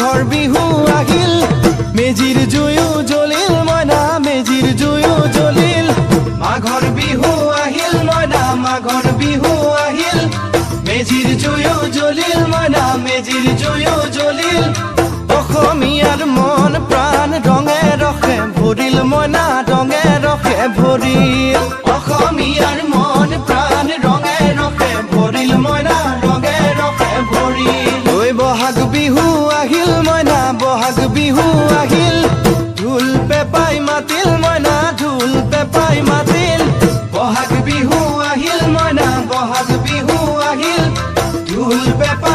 মাঘৰ বিহু আহিল মেজিৰ জুয়ো জ্বলিল মইনা মেজিৰ জুয়ো জ্বলিল মাঘৰ বিহু আহিল মইনা মাঘৰ বিহু আহিল মেজিৰ জুয়ো জ্বলিল মইনা মেজিৰ জুয়ো জ্বলিল অসমীয়াৰ মন প্ৰাণ ৰঙে ৰখে ভৰিল মইনা ৰঙে ৰখে ভৰিল অসমীয়াৰ মন প্ৰাণ ৰঙে ৰখে ভৰিল মইনা ৰঙে ৰখে ভৰিল ঐ বহাগ বিহু